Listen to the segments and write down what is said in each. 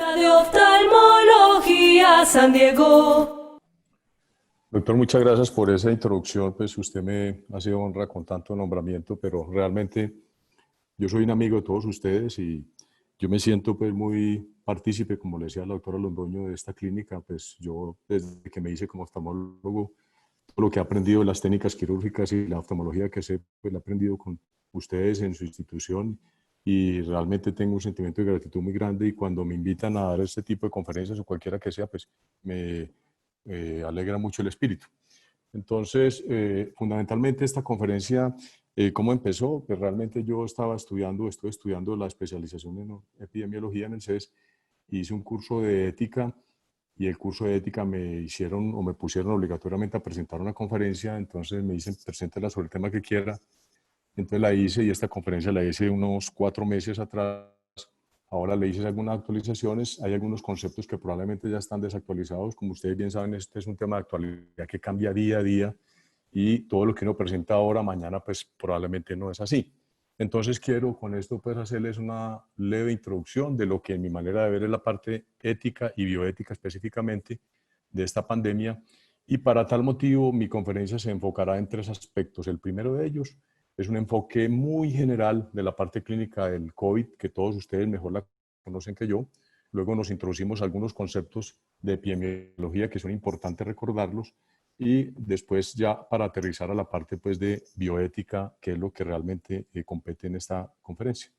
De Oftalmología San Diego. Doctor, muchas gracias por esa introducción. Pues usted me ha sido honra con tanto nombramiento, pero realmente yo soy un amigo de todos ustedes y yo me siento pues muy partícipe, como le decía la doctora Londoño, de esta clínica. Pues yo desde que me hice como oftalmólogo, todo lo que he aprendido de las técnicas quirúrgicas y la oftalmología que sé, pues lo he aprendido con ustedes en su institución y realmente tengo un sentimiento de gratitud muy grande y cuando me invitan a dar este tipo de conferencias o cualquiera que sea, pues me alegra mucho el espíritu. Entonces, fundamentalmente esta conferencia, ¿cómo empezó? Pues realmente yo estoy estudiando la especialización en epidemiología en el CES, hice un curso de ética y el curso de ética me hicieron o me pusieron obligatoriamente a presentar una conferencia, entonces me dicen, preséntela sobre el tema que quiera, entonces la hice y esta conferencia la hice unos 4 meses atrás. Ahora le hice algunas actualizaciones, hay algunos conceptos que probablemente ya están desactualizados. Como ustedes bien saben, este es un tema de actualidad que cambia día a día y todo lo que uno presenta ahora, mañana, pues probablemente no es así. Entonces quiero con esto pues hacerles una leve introducción de lo que en mi manera de ver es la parte ética y bioética específicamente de esta pandemia. Y para tal motivo mi conferencia se enfocará en 3 aspectos. El primero de ellos es un enfoque muy general de la parte clínica del COVID, que todos ustedes mejor la conocen que yo. Luego nos introducimos algunos conceptos de epidemiología que son importantes recordarlos y después ya para aterrizar a la parte pues de bioética, que es lo que realmente compete en esta conferencia.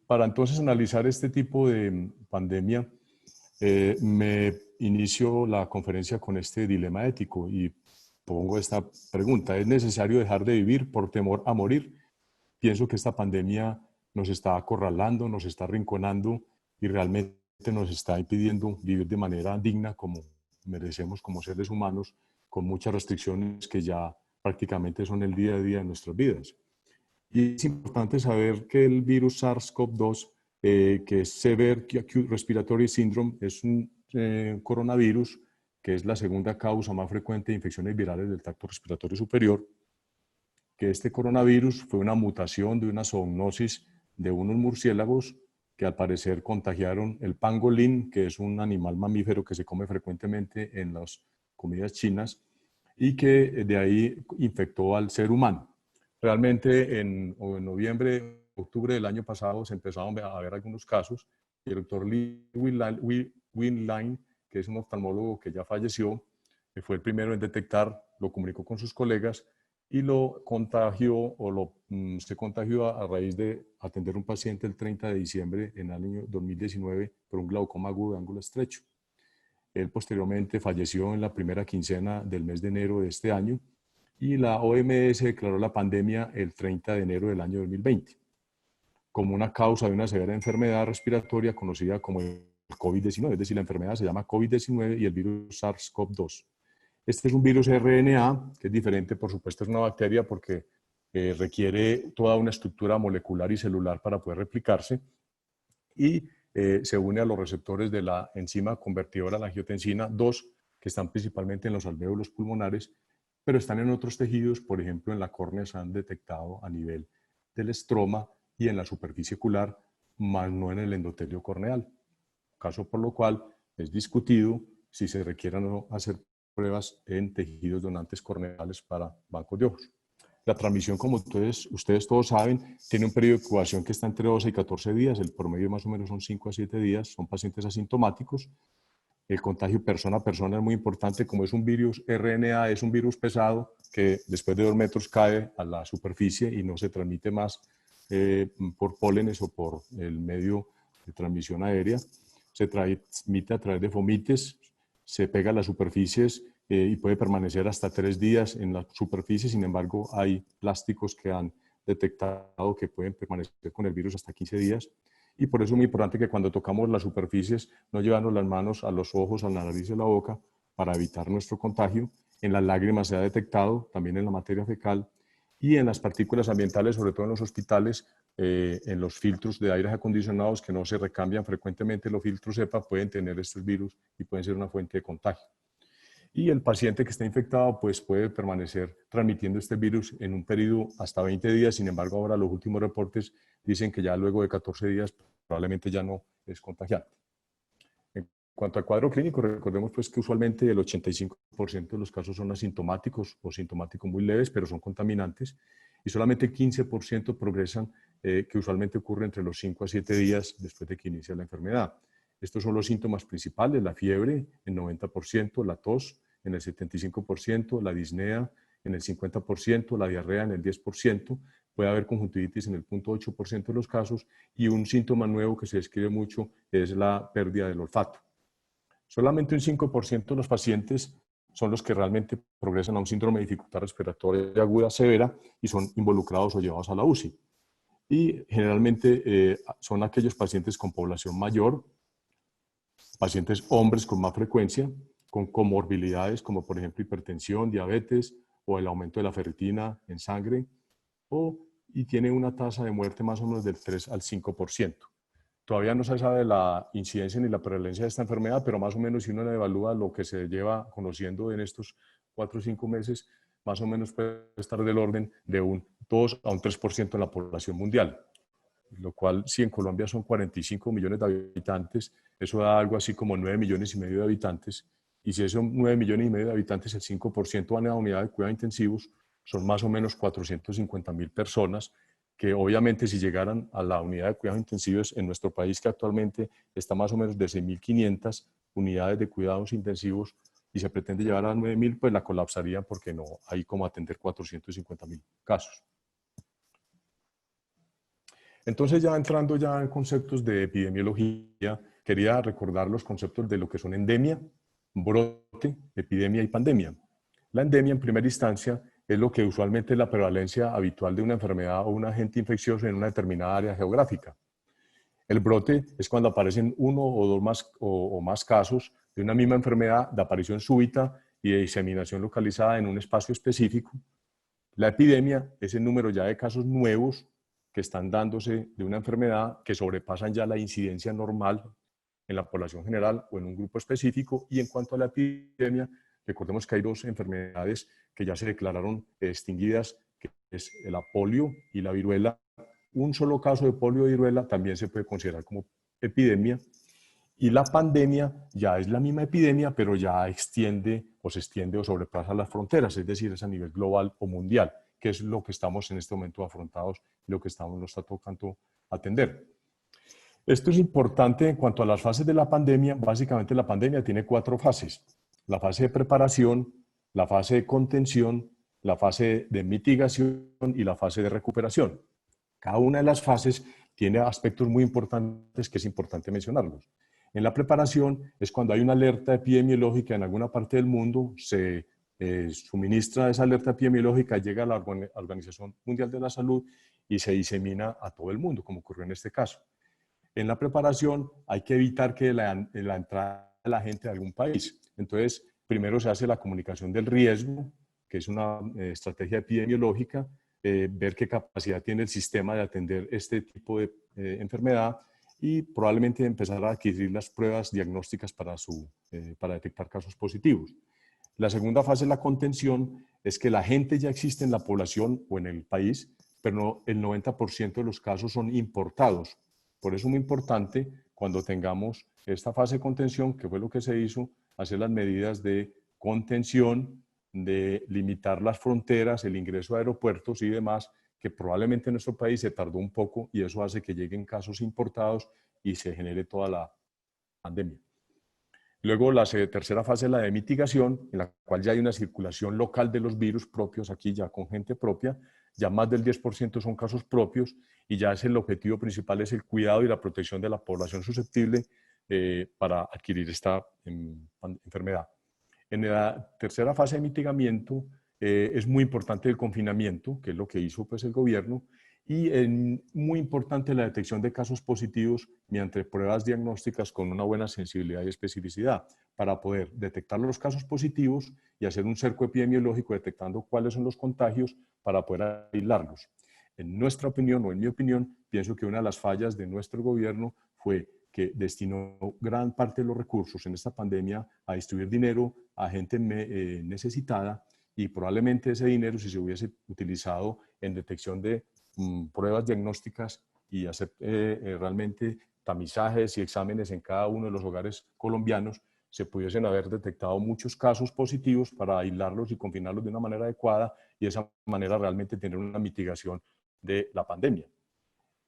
Para entonces analizar este tipo de pandemia, me inicio la conferencia con este dilema ético y pongo esta pregunta. ¿Es necesario dejar de vivir por temor a morir? Pienso que esta pandemia nos está acorralando, nos está arrinconando y realmente nos está impidiendo vivir de manera digna como merecemos como seres humanos, con muchas restricciones que ya prácticamente son el día a día de nuestras vidas. Y es importante saber que el virus SARS-CoV-2, que es Severe Acute Respiratory Syndrome, es un coronavirus que es la segunda causa más frecuente de infecciones virales del tracto respiratorio superior, que este coronavirus fue una mutación de una zoonosis de unos murciélagos que al parecer contagiaron el pangolín, que es un animal mamífero que se come frecuentemente en las comidas chinas, y que de ahí infectó al ser humano. Realmente en noviembre, octubre del año pasado se empezaron a ver algunos casos y el doctor Lee Winline, que es un oftalmólogo que ya falleció, que fue el primero en detectar, lo comunicó con sus colegas y lo contagió se contagió a raíz de atender a un paciente el 30 de diciembre en el año 2019 por un glaucoma agudo de ángulo estrecho. Él posteriormente falleció en la primera quincena del mes de enero de este año y la OMS declaró la pandemia el 30 de enero del año 2020 como una causa de una severa enfermedad respiratoria conocida como el COVID-19, es decir, la enfermedad se llama COVID-19 y el virus SARS-CoV-2. Este es un virus RNA, que es diferente, por supuesto, es una bacteria porque requiere toda una estructura molecular y celular para poder replicarse y se une a los receptores de la enzima convertidora, la angiotensina 2, que están principalmente en los alvéolos pulmonares, pero están en otros tejidos, por ejemplo, en la córnea se han detectado a nivel del estroma y en la superficie ocular, más no en el endotelio corneal. Caso por lo cual es discutido si se requieran o no hacer pruebas en tejidos donantes corneales para bancos de ojos. La transmisión, como ustedes todos saben, tiene un periodo de incubación que está entre 12 y 14 días, el promedio más o menos son 5 a 7 días, son pacientes asintomáticos. El contagio persona a persona es muy importante, como es un virus RNA, es un virus pesado que después de 2 metros cae a la superficie y no se transmite más por pólenes o por el medio de transmisión aérea. Se transmite a través de fomites, se pega a las superficies y puede permanecer hasta 3 días en la superficie. Sin embargo, hay plásticos que han detectado que pueden permanecer con el virus hasta 15 días. Y por eso es muy importante que cuando tocamos las superficies no llevarnos las manos a los ojos, a la nariz y a la boca para evitar nuestro contagio. En las lágrimas se ha detectado, también en la materia fecal y en las partículas ambientales, sobre todo en los hospitales, en los filtros de aires acondicionados que no se recambian frecuentemente, los filtros EPA pueden tener estos virus y pueden ser una fuente de contagio. Y el paciente que está infectado pues puede permanecer transmitiendo este virus en un periodo hasta 20 días. Sin embargo, ahora los últimos reportes dicen que ya luego de 14 días probablemente ya no es contagiante. En cuanto al cuadro clínico, recordemos pues que usualmente el 85% de los casos son asintomáticos o sintomáticos muy leves, pero son contaminantes, y solamente 15% progresan, que usualmente ocurre entre los 5 a 7 días después de que inicia la enfermedad. Estos son los síntomas principales: la fiebre en 90%, la tos en el 75%, la disnea en el 50%, la diarrea en el 10%, puede haber conjuntivitis en el 0.8% de los casos, y un síntoma nuevo que se describe mucho es la pérdida del olfato. Solamente un 5% de los pacientes son los que realmente progresan a un síndrome de dificultad respiratoria aguda severa y son involucrados o llevados a la UCI. Y generalmente son aquellos pacientes con población mayor, pacientes hombres con más frecuencia, con comorbilidades como por ejemplo hipertensión, diabetes o el aumento de la ferritina en sangre, y tiene una tasa de muerte más o menos del 3 al 5%. Todavía no se sabe la incidencia ni la prevalencia de esta enfermedad, pero más o menos si uno evalúa lo que se lleva conociendo en estos 4 o 5 meses, más o menos puede estar del orden de un 2 a un 3% en la población mundial. Lo cual, si en Colombia son 45 millones de habitantes, eso da algo así como 9 millones y medio de habitantes, y si esos 9 millones y medio de habitantes, el 5% van a la unidad de cuidados intensivos, son más o menos 450.000 personas, que obviamente si llegaran a la unidad de cuidados intensivos en nuestro país, que actualmente está más o menos de 6.500 unidades de cuidados intensivos, y se pretende llevar a 9.000, pues la colapsarían porque no hay como atender 450.000 casos. Entonces, ya entrando ya en conceptos de epidemiología, quería recordar los conceptos de lo que son endemia, brote, epidemia y pandemia. La endemia, en primera instancia, es lo que usualmente es la prevalencia habitual de una enfermedad o un agente infeccioso en una determinada área geográfica. El brote es cuando aparecen uno o dos más, o más casos de una misma enfermedad de aparición súbita y de diseminación localizada en un espacio específico. La epidemia es el número ya de casos nuevos que están dándose de una enfermedad que sobrepasan ya la incidencia normal en la población general o en un grupo específico. Y en cuanto a la epidemia, recordemos que hay dos enfermedades que ya se declararon extinguidas, que es la polio y la viruela. Un solo caso de polio y viruela también se puede considerar como epidemia. Y la pandemia ya es la misma epidemia, pero ya extiende o se extiende o sobrepasa las fronteras, es decir, es a nivel global o mundial, que es lo que estamos en este momento afrontados y lo que nos está tocando atender. Esto es importante en cuanto a las fases de la pandemia. Básicamente la pandemia tiene 4 fases: la fase de preparación, la fase de contención, la fase de mitigación y la fase de recuperación. Cada una de las fases tiene aspectos muy importantes que es importante mencionarlos. En la preparación es cuando hay una alerta epidemiológica en alguna parte del mundo, se suministra esa alerta epidemiológica, llega a la Organización Mundial de la Salud y se disemina a todo el mundo, como ocurrió en este caso. En la preparación hay que evitar que la entrada de la gente de algún país. Entonces, primero se hace la comunicación del riesgo, que es una estrategia epidemiológica, ver qué capacidad tiene el sistema de atender este tipo de enfermedad y probablemente empezar a adquirir las pruebas diagnósticas para detectar casos positivos. La segunda fase de la contención es que la gente ya existe en la población o en el país, pero no, el 90% de los casos son importados. Por eso es muy importante, cuando tengamos esta fase de contención, que fue lo que se hizo, hacer las medidas de contención, de limitar las fronteras, el ingreso a aeropuertos y demás, que probablemente en nuestro país se tardó un poco y eso hace que lleguen casos importados y se genere toda la pandemia. Luego la tercera fase es la de mitigación, en la cual ya hay una circulación local de los virus propios, aquí ya con gente propia, ya más del 10% son casos propios y ya es el objetivo principal, es el cuidado y la protección de la población susceptible para adquirir esta enfermedad. En la tercera fase de mitigamiento es muy importante el confinamiento, que es lo que hizo pues, el gobierno, y muy importante la detección de casos positivos mediante pruebas diagnósticas con una buena sensibilidad y especificidad para poder detectar los casos positivos y hacer un cerco epidemiológico detectando cuáles son los contagios para poder aislarlos. En nuestra opinión, o en mi opinión, pienso que una de las fallas de nuestro gobierno fue que destinó gran parte de los recursos en esta pandemia a distribuir dinero a gente necesitada, y probablemente ese dinero, si se hubiese utilizado en detección de pruebas diagnósticas y hacer realmente tamizajes y exámenes en cada uno de los hogares colombianos, se pudiesen haber detectado muchos casos positivos para aislarlos y confinarlos de una manera adecuada y de esa manera realmente tener una mitigación de la pandemia.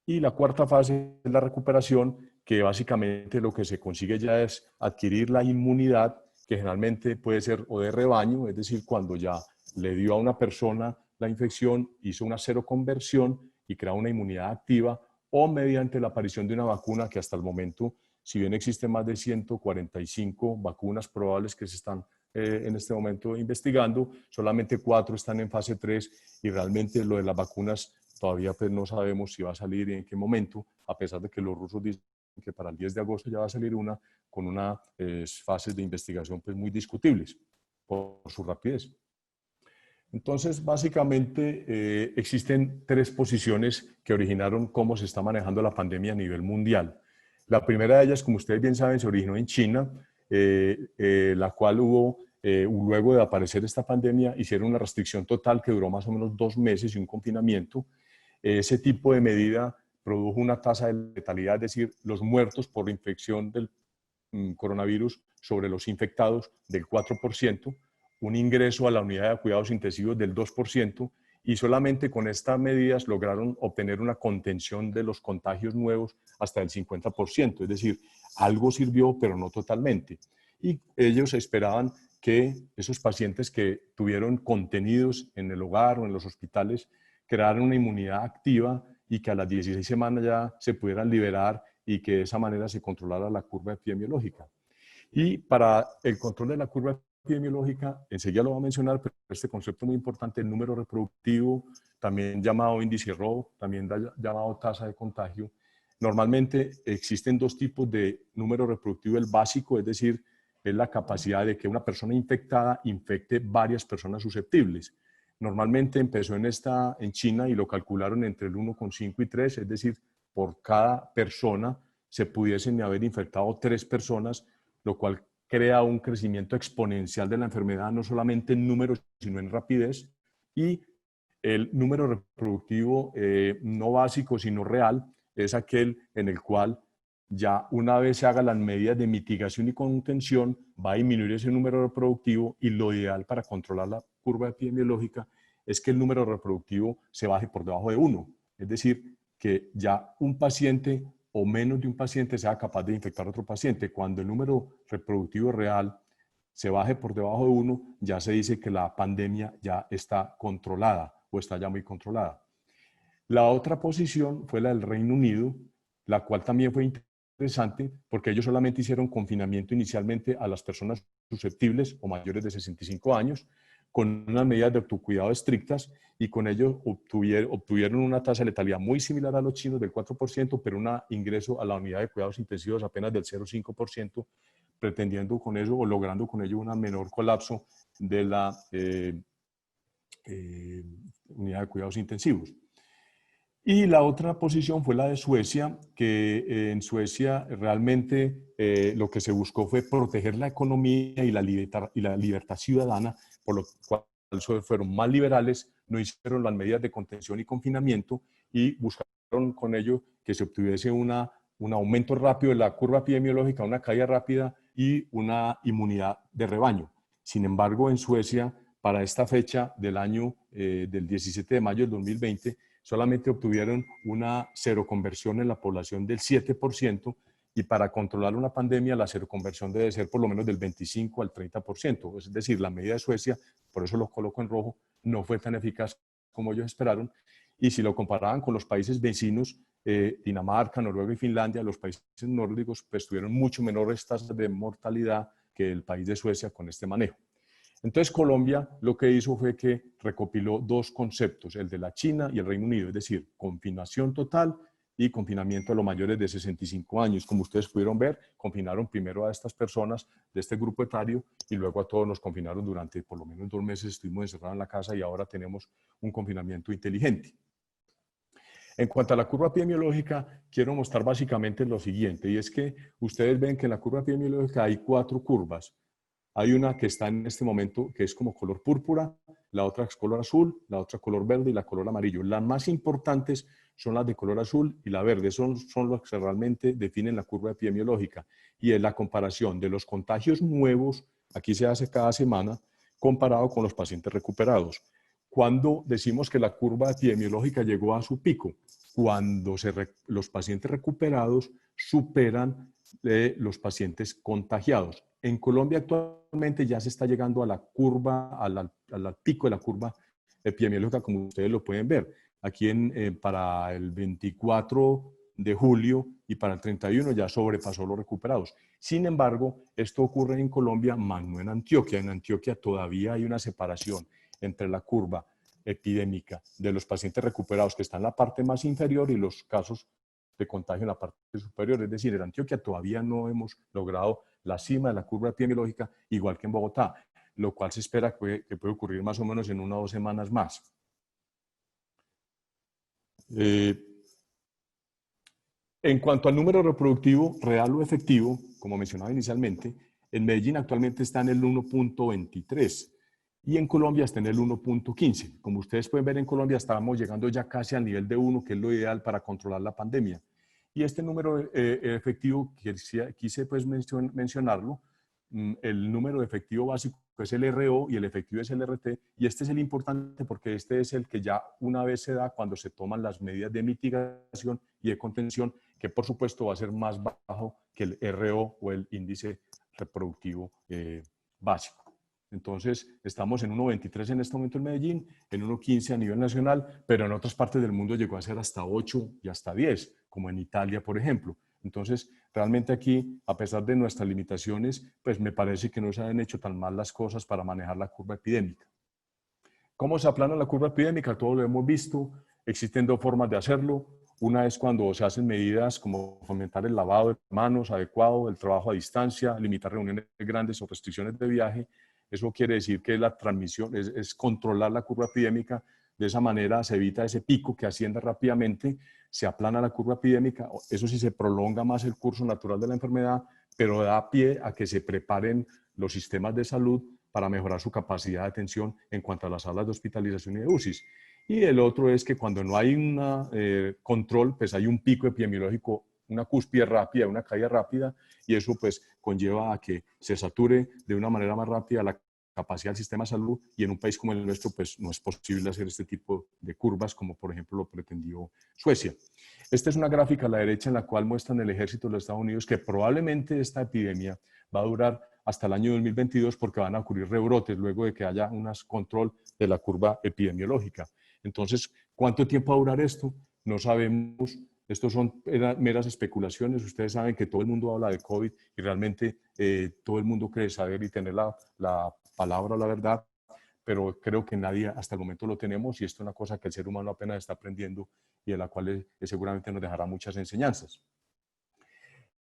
Y la cuarta fase es la recuperación, que básicamente lo que se consigue ya es adquirir la inmunidad, que generalmente puede ser o de rebaño, es decir, cuando ya le dio a una persona la infección, hizo una seroconversión y crea una inmunidad activa, o mediante la aparición de una vacuna que hasta el momento, si bien existen más de 145 vacunas probables que se están en este momento investigando, solamente 4 están en fase 3 y realmente lo de las vacunas todavía pues no sabemos si va a salir y en qué momento, a pesar de que los rusos dicen que para el 10 de agosto ya va a salir una con unas fases de investigación pues muy discutibles por su rapidez. Entonces, básicamente, existen 3 posiciones que originaron cómo se está manejando la pandemia a nivel mundial. La primera de ellas, como ustedes bien saben, se originó en China, la cual hubo, luego de aparecer esta pandemia, hicieron una restricción total que duró más o menos 2 meses y un confinamiento. Ese tipo de medida produjo una tasa de letalidad, es decir, los muertos por infección del coronavirus sobre los infectados del 4%, un ingreso a la unidad de cuidados intensivos del 2%, y solamente con estas medidas lograron obtener una contención de los contagios nuevos hasta el 50%, es decir, algo sirvió, pero no totalmente. Y ellos esperaban que esos pacientes que tuvieron contenidos en el hogar o en los hospitales crearan una inmunidad activa y que a las 16 semanas ya se pudieran liberar y que de esa manera se controlara la curva epidemiológica. Y para el control de la curva epidemiológica, enseguida lo voy a mencionar, pero este concepto muy importante, el número reproductivo, también llamado índice ROW, también llamado tasa de contagio. Normalmente existen 2 tipos de número reproductivo, el básico, es decir, es la capacidad de que una persona infectada infecte varias personas susceptibles. Normalmente empezó en China y lo calcularon entre el 1,5 y 3, es decir, por cada persona se pudiesen haber infectado 3 personas, lo cual crea un crecimiento exponencial de la enfermedad, no solamente en números, sino en rapidez. Y el número reproductivo no básico, sino real, es aquel en el cual ya una vez se hagan las medidas de mitigación y contención, va a disminuir ese número reproductivo, y lo ideal para controlar la curva epidemiológica es que el número reproductivo se baje por debajo de 1. Es decir, que ya un paciente o menos de un paciente sea capaz de infectar a otro paciente. Cuando el número reproductivo real se baje por debajo de 1, ya se dice que la pandemia ya está controlada o está ya muy controlada. La otra posición fue la del Reino Unido, la cual también fue interesante porque ellos solamente hicieron confinamiento inicialmente a las personas susceptibles o mayores de 65 años, con unas medidas de autocuidado estrictas, y con ello obtuvieron una tasa de letalidad muy similar a los chinos del 4%, pero un ingreso a la unidad de cuidados intensivos apenas del 0,5%, pretendiendo con eso o logrando con ello un menor colapso de la unidad de cuidados intensivos. Y la otra posición fue la de Suecia, que en Suecia realmente lo que se buscó fue proteger la economía y la libertad ciudadana, por lo cual fueron más liberales, no hicieron las medidas de contención y confinamiento, y buscaron con ello que se obtuviese un aumento rápido de la curva epidemiológica, una caída rápida y una inmunidad de rebaño. Sin embargo, en Suecia, para esta fecha del año del 17 de mayo del 2020, solamente obtuvieron una seroconversión en la población del 7%, y para controlar una pandemia la seroconversión debe ser por lo menos del 25 al 30%. Es decir, la medida de Suecia, por eso lo coloco en rojo, no fue tan eficaz como ellos esperaron. Y si lo comparaban con los países vecinos, Dinamarca, Noruega y Finlandia, los países nórdicos pues tuvieron mucho menores tasas de mortalidad que el país de Suecia con este manejo. Entonces Colombia lo que hizo fue que recopiló 2 conceptos, el de la China y el Reino Unido, es decir, confinación total y confinamiento a los mayores de 65 años. Como ustedes pudieron ver, confinaron primero a estas personas de este grupo etario y luego a todos nos confinaron durante por lo menos 2 meses, estuvimos encerrados en la casa y ahora tenemos un confinamiento inteligente. En cuanto a la curva epidemiológica, quiero mostrar básicamente lo siguiente, y es que ustedes ven que en la curva epidemiológica hay 4 curvas. Hay una que está en este momento que es como color púrpura, la otra es color azul, la otra color verde y la color amarillo. Las más importantes son las de color azul y la verde, son los que realmente definen la curva epidemiológica. Y es la comparación de los contagios nuevos, aquí se hace cada semana, comparado con los pacientes recuperados. Cuando decimos que la curva epidemiológica llegó a su pico, cuando los pacientes recuperados superan los pacientes contagiados. En Colombia actualmente ya se está llegando a la curva, al pico de la curva epidemiológica, como ustedes lo pueden ver. Aquí para el 24 de julio y para el 31 ya sobrepasó los recuperados. Sin embargo, esto ocurre en Colombia, más no en Antioquia. En Antioquia todavía hay una separación entre la curva epidémica de los pacientes recuperados, que está en la parte más inferior, y los casos de contagio en la parte superior. Es decir, en Antioquia todavía no hemos logrado la cima de la curva epidemiológica, igual que en Bogotá, lo cual se espera que puede ocurrir más o menos en 1 o 2 semanas más. En cuanto al número reproductivo real o efectivo, como mencionaba inicialmente, en Medellín actualmente está en el 1.23 y en Colombia está en el 1.15. Como ustedes pueden ver, en Colombia estamos llegando ya casi al nivel de 1, que es lo ideal para controlar la pandemia. Y este número efectivo, quise pues mencionarlo, el número efectivo básico es el RO y el efectivo es el RT, y este es el importante porque este es el que ya una vez se da cuando se toman las medidas de mitigación y de contención, que por supuesto va a ser más bajo que el RO o el índice reproductivo básico. Entonces, estamos en 1.23 en este momento en Medellín, en 1.15 a nivel nacional, pero en otras partes del mundo llegó a ser hasta 8 y hasta 10, como en Italia, por ejemplo. Entonces, realmente aquí, a pesar de nuestras limitaciones, pues me parece que no se han hecho tan mal las cosas para manejar la curva epidémica. ¿Cómo se aplana la curva epidémica? Todo lo hemos visto. Existen 2 formas de hacerlo. Una es cuando se hacen medidas como fomentar el lavado de manos adecuado, el trabajo a distancia, limitar reuniones grandes o restricciones de viaje. Eso quiere decir que la transmisión es controlar la curva epidémica. De esa manera se evita ese pico que asciende rápidamente, se aplana la curva epidémica. Eso sí, se prolonga más el curso natural de la enfermedad, pero da pie a que se preparen los sistemas de salud para mejorar su capacidad de atención en cuanto a las salas de hospitalización y de UCIs. Y el otro es que cuando no hay un control, pues hay un pico epidemiológico, una cúspide rápida, una caída rápida, y eso pues conlleva a que se sature de una manera más rápida la capacidad del sistema de salud, y en un país como el nuestro pues no es posible hacer este tipo de curvas como por ejemplo lo pretendió Suecia. Esta es una gráfica a la derecha en la cual muestran el ejército de los Estados Unidos que probablemente esta epidemia va a durar hasta el año 2022 porque van a ocurrir rebrotes luego de que haya un control de la curva epidemiológica. Entonces, ¿cuánto tiempo va a durar esto? No sabemos. Estos son meras especulaciones. Ustedes saben que todo el mundo habla de COVID y realmente todo el mundo cree saber y tener la palabra o la verdad, pero creo que nadie hasta el momento lo tenemos, y esto es una cosa que el ser humano apenas está aprendiendo y de la cual seguramente nos dejará muchas enseñanzas.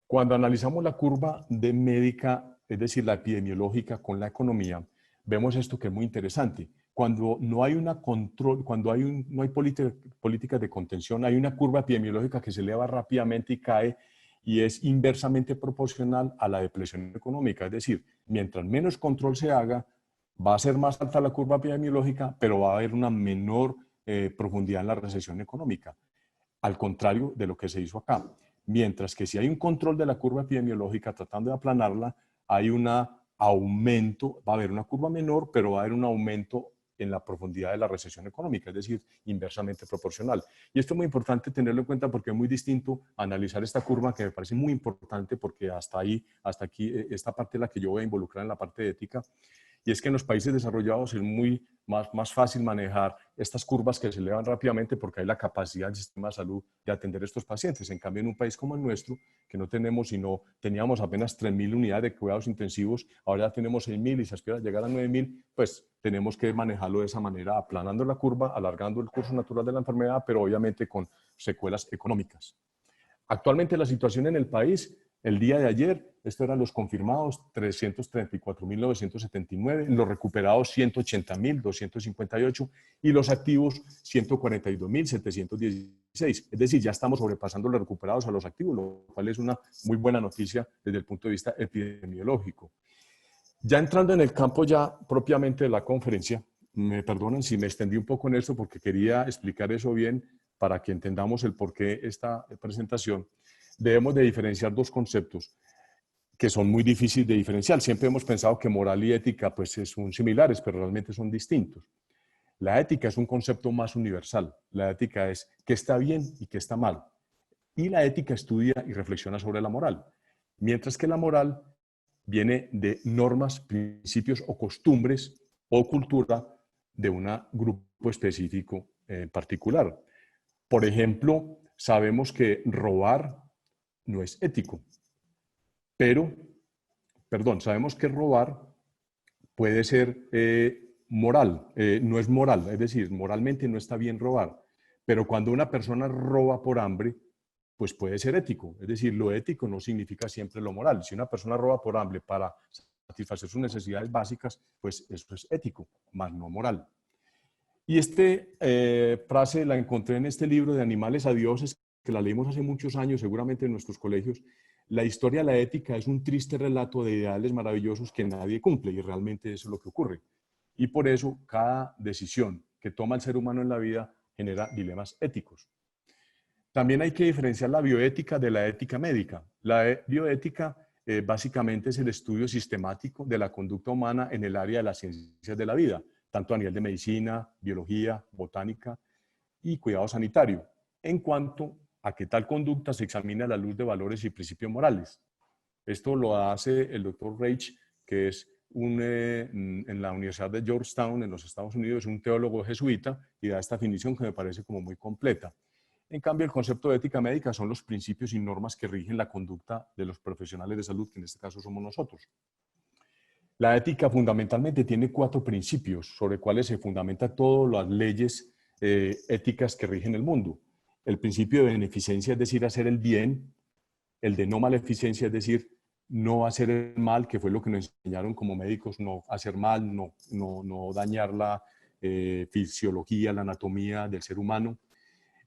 Cuando analizamos la curva de médica, es decir, la epidemiológica con la economía, vemos esto que es muy interesante. Cuando no hay una control, cuando no hay políticas de contención, hay una curva epidemiológica que se eleva rápidamente y cae, y es inversamente proporcional a la depresión económica. Es decir, mientras menos control se haga, va a ser más alta la curva epidemiológica, pero va a haber una menor profundidad en la recesión económica, al contrario de lo que se hizo acá. Mientras que si hay un control de la curva epidemiológica tratando de aplanarla, hay un aumento, va a haber una curva menor, pero va a haber un aumento en la profundidad de la recesión económica, es decir, inversamente proporcional. Y esto es muy importante tenerlo en cuenta porque es muy distinto analizar esta curva, que me parece muy importante porque hasta aquí, esta parte es la que yo voy a involucrar en la parte de ética, y es que en los países desarrollados es más fácil manejar estas curvas que se elevan rápidamente porque hay la capacidad del sistema de salud de atender a estos pacientes. En cambio, en un país como el nuestro, que no tenemos teníamos apenas 3.000 unidades de cuidados intensivos, ahora ya tenemos 6.000 y se espera llegar a 9.000, pues tenemos que manejarlo de esa manera, aplanando la curva, alargando el curso natural de la enfermedad, pero obviamente con secuelas económicas. Actualmente la situación en el país, el día de ayer, estos eran los confirmados, 334.979, los recuperados 180.258 y los activos 142.716. Es decir, ya estamos sobrepasando los recuperados a los activos, lo cual es una muy buena noticia desde el punto de vista epidemiológico. Ya entrando en el campo ya propiamente de la conferencia, me perdonan si me extendí un poco en esto porque quería explicar eso bien para que entendamos el porqué de esta presentación, debemos de diferenciar dos conceptos que son muy difíciles de diferenciar. Siempre hemos pensado que moral y ética pues son similares, pero realmente son distintos. La ética es un concepto más universal. La ética es qué está bien y qué está mal. Y la ética estudia y reflexiona sobre la moral. Mientras que la moral viene de normas, principios o costumbres o cultura de un grupo específico en particular. Por ejemplo, sabemos que robar no es ético, pero, perdón, sabemos que robar puede ser moral, no es moral, es decir, moralmente no está bien robar, pero cuando una persona roba por hambre, pues puede ser ético, es decir, lo ético no significa siempre lo moral. Si una persona roba por hambre para satisfacer sus necesidades básicas, pues eso es ético, más no moral. Y esta frase la encontré en este libro de Animales a Dioses, que la leímos hace muchos años, seguramente en nuestros colegios. La historia de la ética es un triste relato de ideales maravillosos que nadie cumple, y realmente eso es lo que ocurre. Y por eso cada decisión que toma el ser humano en la vida genera dilemas éticos. También hay que diferenciar la bioética de la ética médica. La bioética básicamente es el estudio sistemático de la conducta humana en el área de las ciencias de la vida, tanto a nivel de medicina, biología, botánica y cuidado sanitario, en cuanto a que tal conducta se examina a la luz de valores y principios morales. Esto lo hace el doctor Reich, que es en la Universidad de Georgetown, en los Estados Unidos, un teólogo jesuita, y da esta definición que me parece como muy completa. En cambio, el concepto de ética médica son los principios y normas que rigen la conducta de los profesionales de salud, que en este caso somos nosotros. La ética fundamentalmente tiene 4 principios sobre cuales se fundamentan todas las leyes éticas que rigen el mundo. El principio de beneficencia, es decir, hacer el bien. El de no maleficencia, es decir, no hacer el mal, que fue lo que nos enseñaron como médicos, no hacer mal, no dañar la fisiología, la anatomía del ser humano.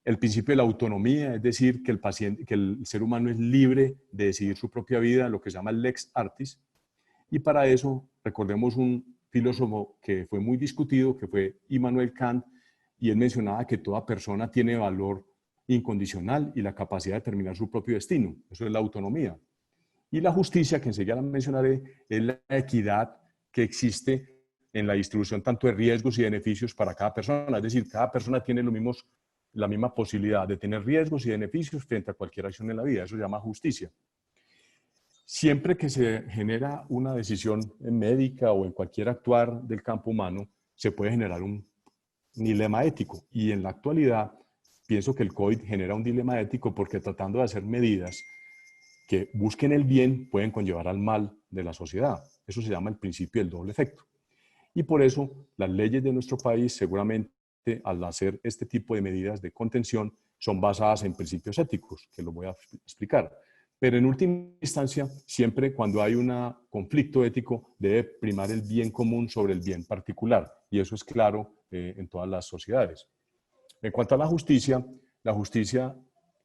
El principio de la autonomía, es decir, que el ser humano es libre de decidir su propia vida, lo que se llama el lex artis. Y para eso, recordemos un filósofo que fue muy discutido, que fue Immanuel Kant, y él mencionaba que toda persona tiene valor incondicional y la capacidad de determinar su propio destino. Eso es la autonomía. Y la justicia, que enseguida la mencionaré, es la equidad que existe en la distribución tanto de riesgos y beneficios para cada persona. Es decir, cada persona tiene la misma posibilidad de tener riesgos y beneficios frente a cualquier acción en la vida. Eso se llama justicia. Siempre que se genera una decisión médica o en cualquier actuar del campo humano, se puede generar un dilema ético. Y en la actualidad, pienso que el COVID genera un dilema ético porque tratando de hacer medidas que busquen el bien pueden conllevar al mal de la sociedad. Eso se llama el principio del doble efecto. Y por eso las leyes de nuestro país seguramente al hacer este tipo de medidas de contención son basadas en principios éticos, que lo voy a explicar. Pero en última instancia, siempre cuando hay un conflicto ético debe primar el bien común sobre el bien particular. Y eso es claro en todas las sociedades. En cuanto a la justicia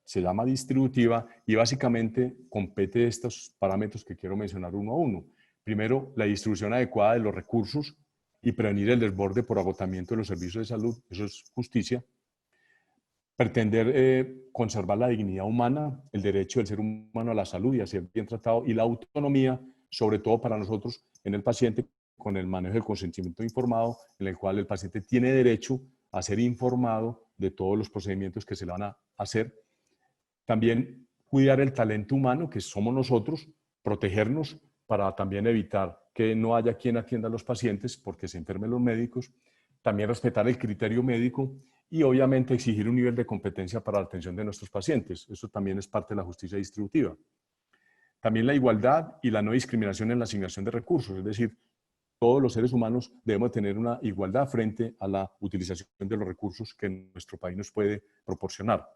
se llama distributiva y básicamente compete estos parámetros que quiero mencionar uno a uno. Primero, la distribución adecuada de los recursos y prevenir el desborde por agotamiento de los servicios de salud, eso es justicia. Pretender conservar la dignidad humana, el derecho del ser humano a la salud y a ser bien tratado, y la autonomía, sobre todo para nosotros en el paciente, con el manejo del consentimiento informado, en el cual el paciente tiene derecho a ser informado de todos los procedimientos que se le van a hacer. También cuidar el talento humano, que somos nosotros, protegernos para también evitar que no haya quien atienda a los pacientes porque se enfermen los médicos. También respetar el criterio médico y obviamente exigir un nivel de competencia para la atención de nuestros pacientes. Eso también es parte de la justicia distributiva. También la igualdad y la no discriminación en la asignación de recursos, es decir, todos los seres humanos debemos tener una igualdad frente a la utilización de los recursos que nuestro país nos puede proporcionar.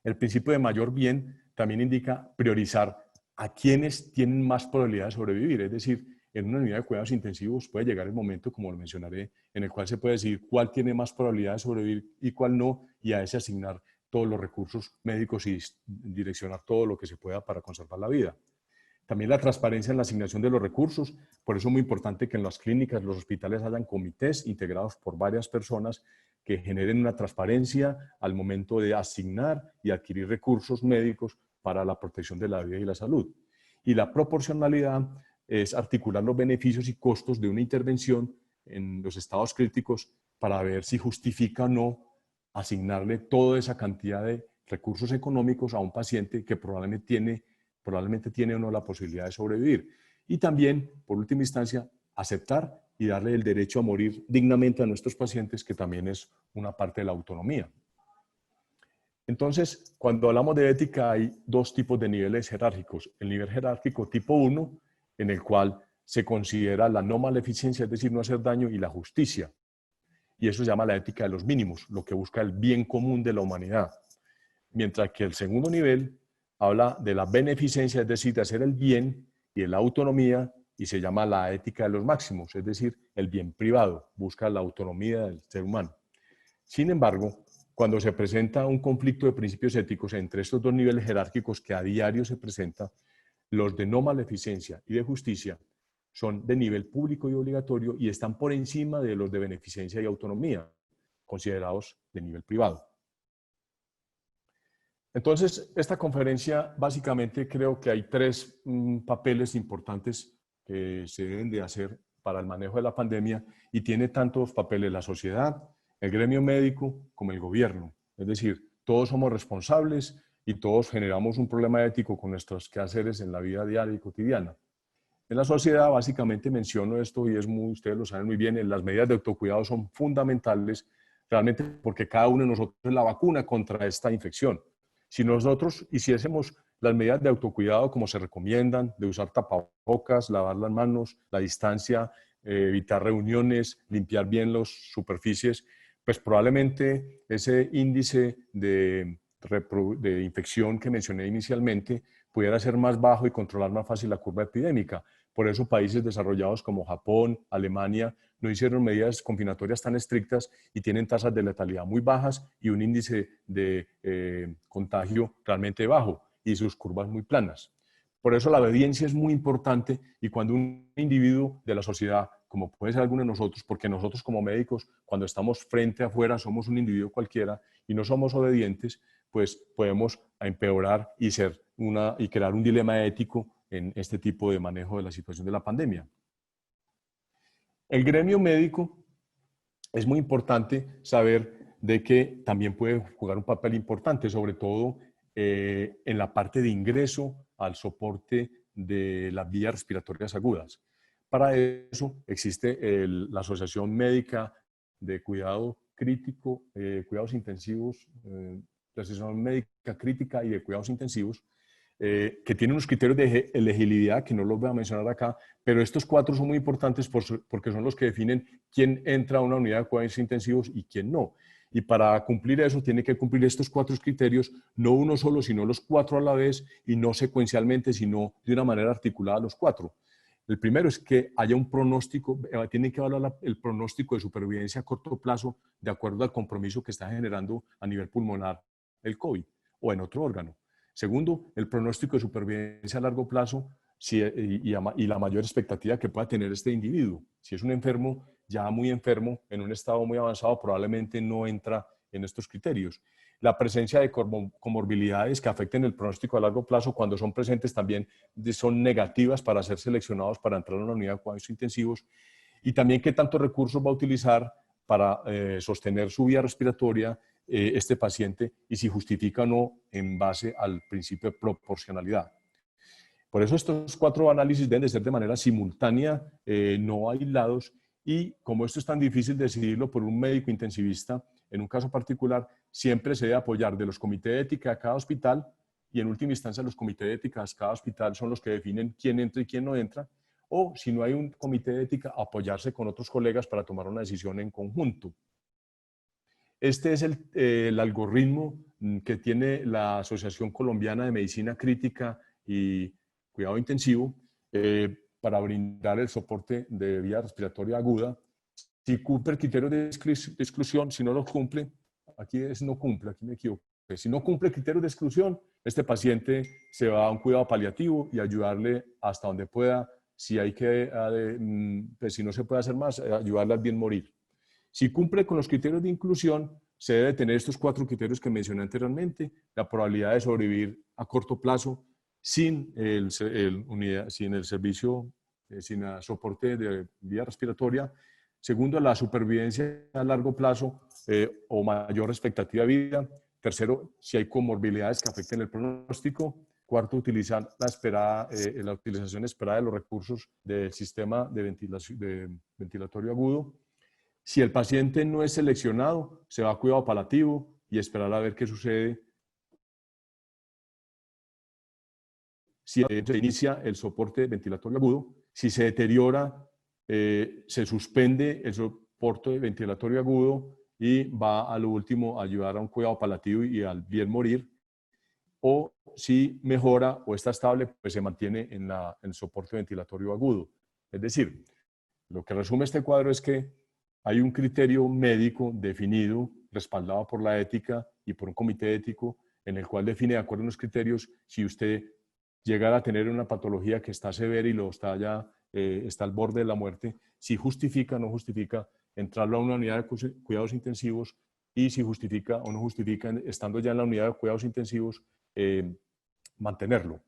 El principio de mayor bien también indica priorizar a quienes tienen más probabilidad de sobrevivir, es decir, en una unidad de cuidados intensivos puede llegar el momento, como lo mencionaré, en el cual se puede decidir cuál tiene más probabilidad de sobrevivir y cuál no, y a ese asignar todos los recursos médicos y direccionar todo lo que se pueda para conservar la vida. También la transparencia en la asignación de los recursos, por eso es muy importante que en las clínicas, los hospitales hayan comités integrados por varias personas que generen una transparencia al momento de asignar y adquirir recursos médicos para la protección de la vida y la salud. Y la proporcionalidad es articular los beneficios y costos de una intervención en los estados críticos para ver si justifica o no asignarle toda esa cantidad de recursos económicos a un paciente que probablemente tiene o no la posibilidad de sobrevivir. Y también, por última instancia, aceptar y darle el derecho a morir dignamente a nuestros pacientes, que también es una parte de la autonomía. Entonces, cuando hablamos de ética hay dos tipos de niveles jerárquicos. El nivel jerárquico tipo 1, en el cual se considera la no maleficencia, es decir, no hacer daño, y la justicia. Y eso se llama la ética de los mínimos, lo que busca el bien común de la humanidad. Mientras que el segundo nivel habla de la beneficencia, es decir, de hacer el bien, y de la autonomía, y se llama la ética de los máximos, es decir, el bien privado, busca la autonomía del ser humano. Sin embargo, cuando se presenta un conflicto de principios éticos entre estos dos niveles jerárquicos que a diario se presenta, los de no maleficencia y de justicia son de nivel público y obligatorio y están por encima de los de beneficencia y autonomía, considerados de nivel privado. Entonces, esta conferencia, básicamente creo que hay tres papeles importantes que se deben de hacer para el manejo de la pandemia, y tiene tantos papeles la sociedad, el gremio médico, como el gobierno. Es decir, todos somos responsables y todos generamos un problema ético con nuestros quehaceres en la vida diaria y cotidiana. En la sociedad, básicamente menciono esto, y ustedes lo saben muy bien, las medidas de autocuidado son fundamentales realmente porque cada uno de nosotros es la vacuna contra esta infección. Si nosotros hiciésemos las medidas de autocuidado como se recomiendan, de usar tapabocas, lavar las manos, la distancia, evitar reuniones, limpiar bien las superficies, pues probablemente ese índice de infección que mencioné inicialmente pudiera ser más bajo y controlar más fácil la curva epidémica. Por eso países desarrollados como Japón, Alemania, no hicieron medidas confinatorias tan estrictas y tienen tasas de letalidad muy bajas y un índice de contagio realmente bajo y sus curvas muy planas. Por eso la obediencia es muy importante, y cuando un individuo de la sociedad, como puede ser alguno de nosotros, porque nosotros como médicos, cuando estamos frente afuera, somos un individuo cualquiera y no somos obedientes, pues podemos empeorar y crear un dilema ético en este tipo de manejo de la situación de la pandemia. El gremio médico es muy importante saber de que también puede jugar un papel importante, sobre todo en la parte de ingreso al soporte de las vías respiratorias agudas. Para eso existe la Asociación Médica de Cuidado Crítico, Cuidados Intensivos, la Asociación Médica Crítica y de Cuidados Intensivos, que tiene unos criterios de elegibilidad que no los voy a mencionar acá, pero estos cuatro son muy importantes porque son los que definen quién entra a una unidad de cuidados intensivos y quién no. Y para cumplir eso tiene que cumplir estos cuatro criterios, no uno solo, sino los cuatro a la vez, y no secuencialmente, sino de una manera articulada los cuatro. El primero es que haya un pronóstico, tienen que evaluar el pronóstico de supervivencia a corto plazo de acuerdo al compromiso que está generando a nivel pulmonar el COVID o en otro órgano. Segundo, el pronóstico de supervivencia a largo plazo y la mayor expectativa que pueda tener este individuo. Si es un enfermo, ya muy enfermo, en un estado muy avanzado, probablemente no entra en estos criterios. La presencia de comorbilidades que afecten el pronóstico a largo plazo, cuando son presentes, también son negativas para ser seleccionados para entrar a una unidad de cuidados intensivos. Y también qué tantos recursos va a utilizar para sostener su vía respiratoria este paciente, y si justifica o no en base al principio de proporcionalidad. Por eso estos cuatro análisis deben de ser de manera simultánea, no aislados, y como esto es tan difícil decidirlo por un médico intensivista, en un caso particular, siempre se debe apoyar de los comités de ética de cada hospital, y en última instancia los comités de ética de cada hospital son los que definen quién entra y quién no entra, o si no hay un comité de ética, apoyarse con otros colegas para tomar una decisión en conjunto. Este es el algoritmo que tiene la Asociación Colombiana de Medicina Crítica y Cuidado Intensivo para brindar el soporte de vía respiratoria aguda. Si cumple el criterio de exclusión, si no lo cumple, aquí es no cumple, aquí me equivoqué. Si no cumple el criterio de exclusión, este paciente se va a un cuidado paliativo y ayudarle hasta donde pueda. Si hay que, pues si no se puede hacer más, ayudarle al bien morir. Si cumple con los criterios de inclusión, se debe tener estos 4 criterios que mencioné anteriormente: la probabilidad de sobrevivir a corto plazo sin el servicio, sin el soporte de vía respiratoria. Segundo, la supervivencia a largo plazo o mayor expectativa de vida. Tercero, si hay comorbilidades que afecten el pronóstico. Cuarto, utilizar la utilización esperada de los recursos del sistema de ventilatorio agudo. Si el paciente no es seleccionado, se va a cuidado paliativo y esperar a ver qué sucede. Si se inicia el soporte ventilatorio agudo, si se deteriora, se suspende el soporte ventilatorio agudo y va a lo último a ayudar a un cuidado paliativo y al bien morir. O si mejora o está estable, pues se mantiene en el soporte ventilatorio agudo. Es decir, lo que resume este cuadro es que hay un criterio médico definido, respaldado por la ética y por un comité ético, en el cual define de acuerdo a unos criterios si usted llegara a tener una patología que está severa y está al borde de la muerte, si justifica o no justifica entrarlo a una unidad de cuidados intensivos, y si justifica o no justifica, estando ya en la unidad de cuidados intensivos, mantenerlo.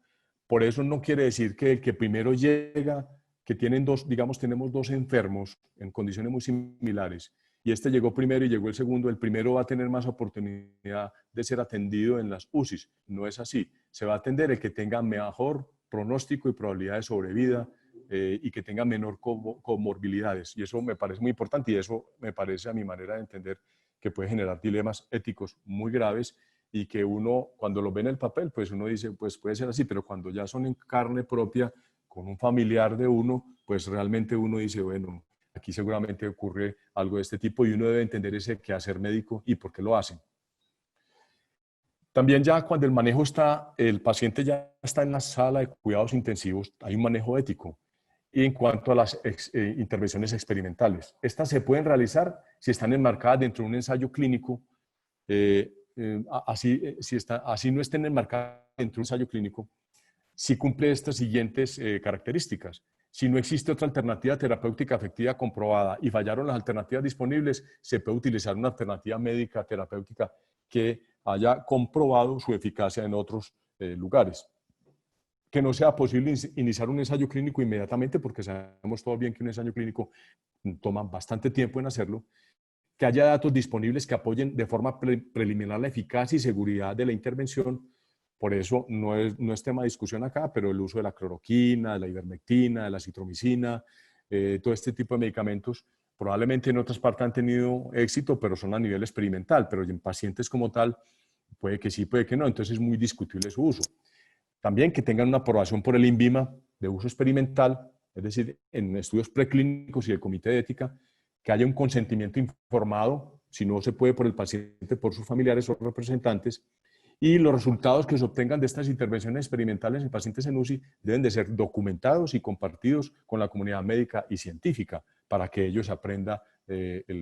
Por eso no quiere decir que el que primero llega, que tenemos 2 enfermos en condiciones muy similares, y este llegó primero y llegó el segundo, el primero va a tener más oportunidad de ser atendido en las UCIs. No es así. Se va a atender el que tenga mejor pronóstico y probabilidad de sobrevida y que tenga menor comorbilidades. Y eso me parece muy importante, y eso me parece, a mi manera de entender, que puede generar dilemas éticos muy graves, y que uno, cuando lo ve en el papel, pues uno dice, pues puede ser así, pero cuando ya son en carne propia, con un familiar de uno, pues realmente uno dice, bueno, aquí seguramente ocurre algo de este tipo, y uno debe entender ese quehacer médico y por qué lo hacen. También ya cuando el paciente ya está en la sala de cuidados intensivos, hay un manejo ético. Y en cuanto a las intervenciones experimentales, estas se pueden realizar si están enmarcadas dentro de un ensayo clínico. Así no estén enmarcadas dentro de un ensayo clínico, si cumple estas siguientes características. Si no existe otra alternativa terapéutica efectiva comprobada y fallaron las alternativas disponibles, se puede utilizar una alternativa médica terapéutica que haya comprobado su eficacia en otros lugares. Que no sea posible iniciar un ensayo clínico inmediatamente, porque sabemos todo bien que un ensayo clínico toma bastante tiempo en hacerlo. Que haya datos disponibles que apoyen de forma preliminar la eficacia y seguridad de la intervención. Por eso no es tema de discusión acá, pero el uso de la cloroquina, de la ivermectina, de la citromicina, todo este tipo de medicamentos, probablemente en otras partes han tenido éxito, pero son a nivel experimental, pero en pacientes como tal, puede que sí, puede que no, entonces es muy discutible su uso. También que tengan una aprobación por el INVIMA de uso experimental, es decir, en estudios preclínicos y el comité de ética, que haya un consentimiento informado, si no se puede por el paciente, por sus familiares o representantes, y los resultados que se obtengan de estas intervenciones experimentales en pacientes en UCI deben de ser documentados y compartidos con la comunidad médica y científica para que ellos aprendan,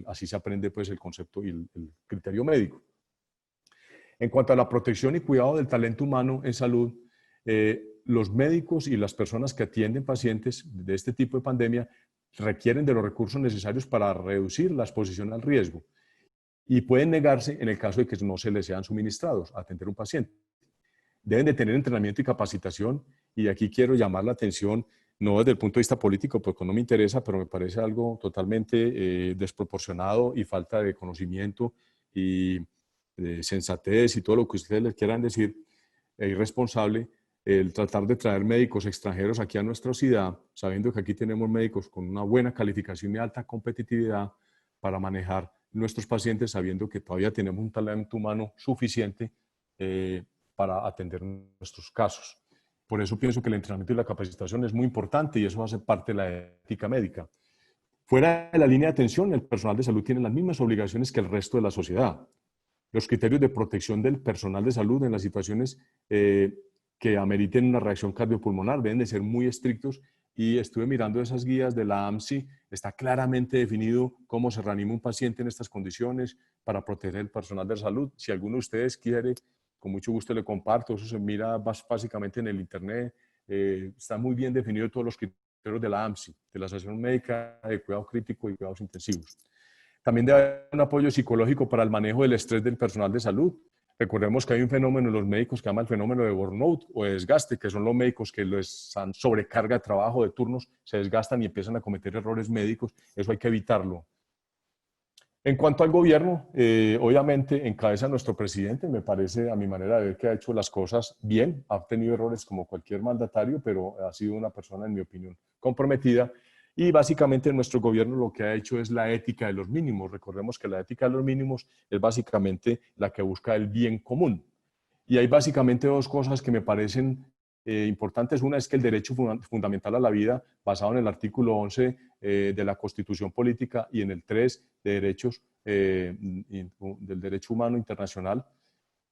así se aprende pues el concepto y el criterio médico. En cuanto a la protección y cuidado del talento humano en salud, los médicos y las personas que atienden pacientes de este tipo de pandemia requieren de los recursos necesarios para reducir la exposición al riesgo, y pueden negarse en el caso de que no se les sean suministrados a atender a un paciente. Deben de tener entrenamiento y capacitación, y aquí quiero llamar la atención, no desde el punto de vista político, porque no me interesa, pero me parece algo totalmente desproporcionado y falta de conocimiento y de sensatez y todo lo que ustedes les quieran decir, irresponsable, el tratar de traer médicos extranjeros aquí a nuestra ciudad, sabiendo que aquí tenemos médicos con una buena calificación y alta competitividad para manejar nuestros pacientes, sabiendo que todavía tenemos un talento humano suficiente para atender nuestros casos. Por eso pienso que el entrenamiento y la capacitación es muy importante, y eso va a ser parte de la ética médica. Fuera de la línea de atención, el personal de salud tiene las mismas obligaciones que el resto de la sociedad. Los criterios de protección del personal de salud en las situaciones que ameriten una reacción cardiopulmonar deben de ser muy estrictos, y estuve mirando esas guías de la AMSI, está claramente definido cómo se reanima un paciente en estas condiciones para proteger el personal de salud. Si alguno de ustedes quiere, con mucho gusto le comparto, eso se mira básicamente en el internet, está muy bien definido todos los criterios de la AMSI, de la Asociación Médica de Cuidado Crítico y Cuidados Intensivos. También debe haber un apoyo psicológico para el manejo del estrés del personal de salud. Recordemos que hay un fenómeno en los médicos que se llama el fenómeno de burnout o de desgaste, que son los médicos que les dan sobrecarga de trabajo, de turnos, se desgastan y empiezan a cometer errores médicos. Eso hay que evitarlo. En cuanto al gobierno, obviamente encabeza nuestro presidente, me parece a mi manera de ver que ha hecho las cosas bien, ha tenido errores como cualquier mandatario, pero ha sido una persona, en mi opinión, comprometida. Y básicamente nuestro gobierno lo que ha hecho es la ética de los mínimos. Recordemos que la ética de los mínimos es básicamente la que busca el bien común. Y hay básicamente dos cosas que me parecen importantes. Una es que el derecho fundamental a la vida, basado en el artículo 11 de la Constitución Política y en el 3 de derechos del derecho humano internacional,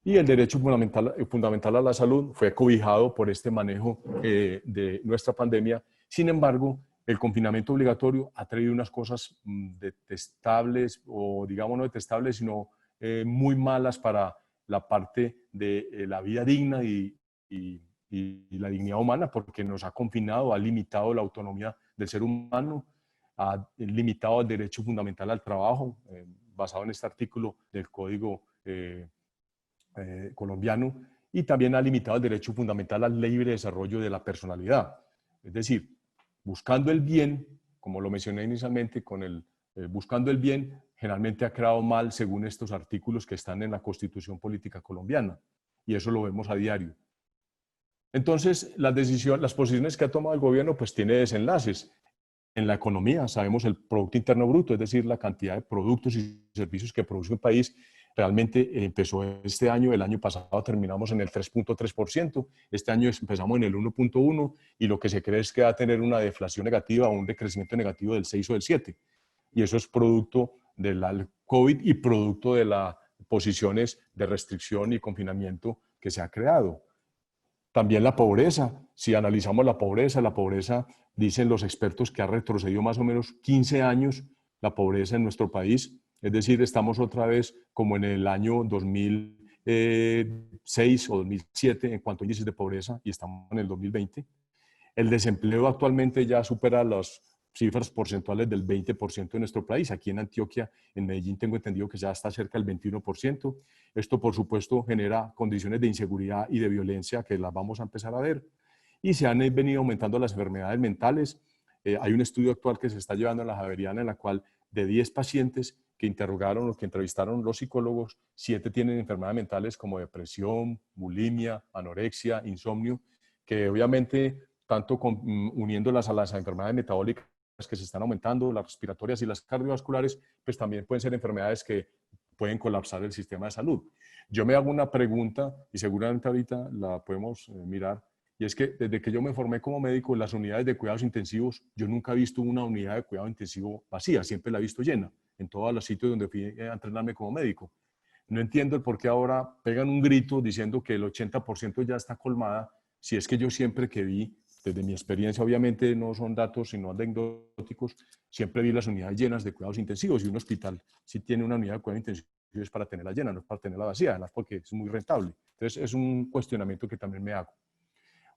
y el derecho fundamental a la salud fue cobijado por este manejo de nuestra pandemia. Sin embargo, el confinamiento obligatorio ha traído unas cosas detestables, o digamos no detestables, sino muy malas para la parte de la vida digna y la dignidad humana, porque nos ha confinado, ha limitado la autonomía del ser humano, ha limitado el derecho fundamental al trabajo, basado en este artículo del Código colombiano, y también ha limitado el derecho fundamental al libre desarrollo de la personalidad. Es decir, buscando el bien, como lo mencioné inicialmente, buscando el bien, generalmente ha creado mal según estos artículos que están en la Constitución Política colombiana, y eso lo vemos a diario. Entonces, las posiciones que ha tomado el gobierno pues tiene desenlaces. En la economía, sabemos el Producto Interno Bruto, es decir, la cantidad de productos y servicios que produce un país, realmente empezó este año, el año pasado terminamos en el 3.3%, este año empezamos en el 1.1% y lo que se cree es que va a tener una deflación negativa o un decrecimiento negativo del 6 o del 7%. Y eso es producto del COVID y producto de las posiciones de restricción y confinamiento que se ha creado. También la pobreza, si analizamos la pobreza, dicen los expertos que ha retrocedido más o menos 15 años la pobreza en nuestro país, es decir, estamos otra vez como en el año 2006 o 2007 en cuanto a índices de pobreza y estamos en el 2020. El desempleo actualmente ya supera las cifras porcentuales del 20% en nuestro país. Aquí en Antioquia, en Medellín, tengo entendido que ya está cerca del 21%. Esto, por supuesto, genera condiciones de inseguridad y de violencia que las vamos a empezar a ver. Y se han venido aumentando las enfermedades mentales. Hay un estudio actual que se está llevando en la Javeriana en la cual de 10 pacientes que interrogaron o que entrevistaron los psicólogos, 7 tienen enfermedades mentales como depresión, bulimia, anorexia, insomnio, que obviamente tanto uniéndolas a las enfermedades metabólicas que se están aumentando, las respiratorias y las cardiovasculares, pues también pueden ser enfermedades que pueden colapsar el sistema de salud. Yo me hago una pregunta y seguramente ahorita la podemos mirar, y es que desde que yo me formé como médico en las unidades de cuidados intensivos, yo nunca he visto una unidad de cuidado intensivo vacía, siempre la he visto llena, en todos los sitios donde fui a entrenarme como médico. No entiendo el por qué ahora pegan un grito diciendo que el 80% ya está colmada, si es que yo siempre que vi, desde mi experiencia, obviamente no son datos sino anecdóticos, siempre vi las unidades llenas de cuidados intensivos, y un hospital si tiene una unidad de cuidados intensivos es para tenerla llena, no es para tenerla vacía, además porque es muy rentable. Entonces es un cuestionamiento que también me hago.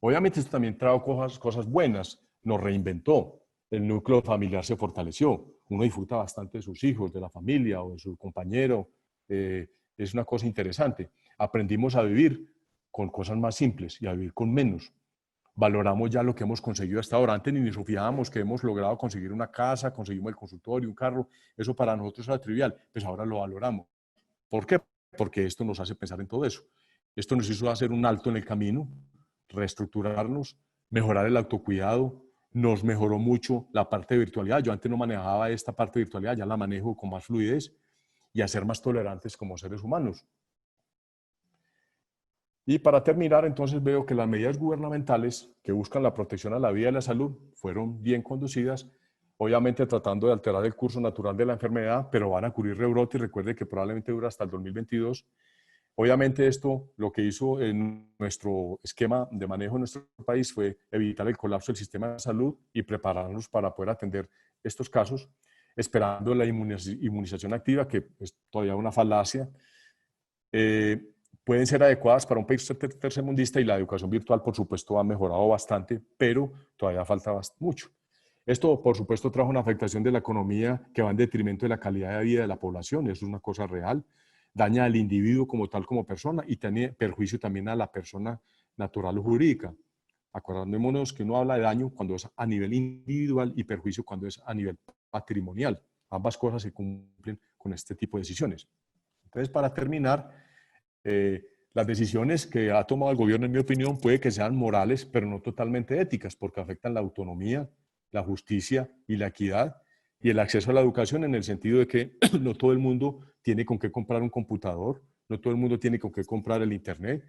Obviamente esto también trajo cosas buenas, nos reinventó, el núcleo familiar se fortaleció, uno disfruta bastante de sus hijos, de la familia o de su compañero, es una cosa interesante. Aprendimos a vivir con cosas más simples y a vivir con menos. Valoramos ya lo que hemos conseguido hasta ahora. Antes ni nos fijábamos que hemos logrado conseguir una casa, conseguimos el consultorio, un carro. Eso para nosotros era trivial, pues ahora lo valoramos. ¿Por qué? Porque esto nos hace pensar en todo eso. Esto nos hizo hacer un alto en el camino, reestructurarnos, mejorar el autocuidado, nos mejoró mucho la parte de virtualidad. Yo antes no manejaba esta parte de virtualidad, ya la manejo con más fluidez, y a ser más tolerantes como seres humanos. Y para terminar, entonces veo que las medidas gubernamentales que buscan la protección a la vida y la salud fueron bien conducidas, obviamente tratando de alterar el curso natural de la enfermedad, pero van a ocurrir rebrotes, recuerde que probablemente dura hasta el 2022. Obviamente esto lo que hizo en nuestro esquema de manejo en nuestro país fue evitar el colapso del sistema de salud y prepararnos para poder atender estos casos, esperando la inmunización activa, que es todavía una falacia. Pueden ser adecuadas para un país tercermundista, y la educación virtual, por supuesto, ha mejorado bastante, pero todavía falta mucho. Esto, por supuesto, trajo una afectación de la economía que va en detrimento de la calidad de vida de la población, eso es una cosa real, daña al individuo como tal, como persona, y tiene perjuicio también a la persona natural o jurídica. Acordémonos que uno habla de daño cuando es a nivel individual y perjuicio cuando es a nivel patrimonial. Ambas cosas se cumplen con este tipo de decisiones. Entonces, para terminar, las decisiones que ha tomado el gobierno, en mi opinión, puede que sean morales, pero no totalmente éticas, porque afectan la autonomía, la justicia y la equidad, y el acceso a la educación en el sentido de que no todo el mundo tiene con qué comprar un computador, no todo el mundo tiene con qué comprar el Internet,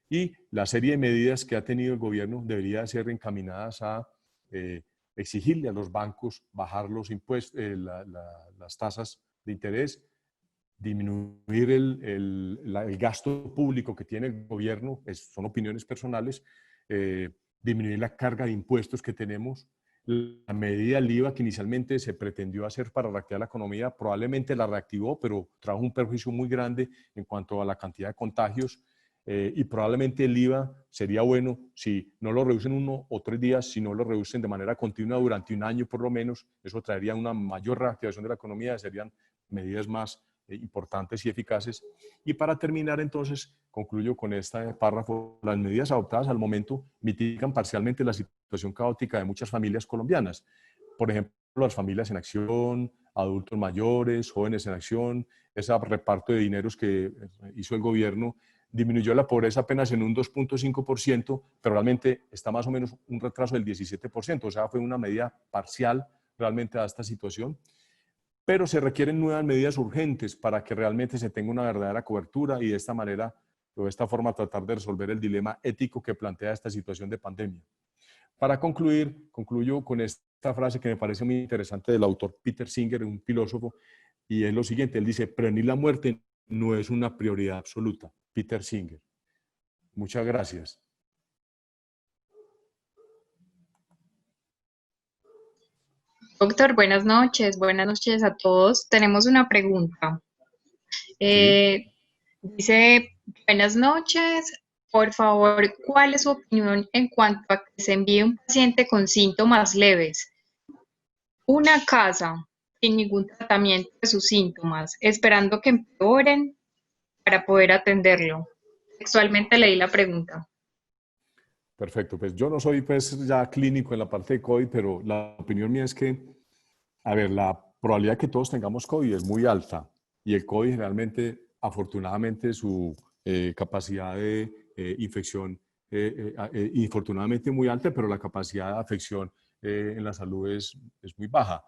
y la serie de medidas que ha tenido el gobierno debería ser encaminadas a exigirle a los bancos bajar los impuestos, las tasas de interés, disminuir el gasto público que tiene el gobierno, son opiniones personales, disminuir la carga de impuestos que tenemos. La medida del IVA que inicialmente se pretendió hacer para reactivar la economía probablemente la reactivó, pero trajo un perjuicio muy grande en cuanto a la cantidad de contagios, y probablemente el IVA sería bueno si no lo reducen 1 o 3 días, si no lo reducen de manera continua durante un año por lo menos. Eso traería una mayor reactivación de la economía, serían medidas más importantes y eficaces. Y para terminar, entonces, concluyo con este párrafo. Las medidas adoptadas al momento mitigan parcialmente la situación caótica de muchas familias colombianas. Por ejemplo, las familias en acción, adultos mayores, jóvenes en acción, ese reparto de dineros que hizo el gobierno disminuyó la pobreza apenas en un 2.5%, pero realmente está más o menos un retraso del 17%, o sea, fue una medida parcial realmente a esta situación. Pero se requieren nuevas medidas urgentes para que realmente se tenga una verdadera cobertura y de esta manera o de esta forma tratar de resolver el dilema ético que plantea esta situación de pandemia. Para concluir, concluyo con esta frase que me parece muy interesante del autor Peter Singer, un filósofo, y es lo siguiente, él dice: prevenir la muerte no es una prioridad absoluta. Peter Singer. Muchas gracias. Doctor, buenas noches a todos. Tenemos una pregunta. ¿Sí? Dice, buenas noches, por favor, ¿cuál es su opinión en cuanto a que se envíe un paciente con síntomas leves, una casa, sin ningún tratamiento de sus síntomas, esperando que empeoren para poder atenderlo? Textualmente leí la pregunta. Perfecto, pues yo no soy pues ya clínico en la parte de COVID, pero la opinión mía es que, a ver, la probabilidad de que todos tengamos COVID es muy alta y el COVID realmente, afortunadamente, su capacidad de infección, infortunadamente muy alta, pero la capacidad de afección en la salud es muy baja.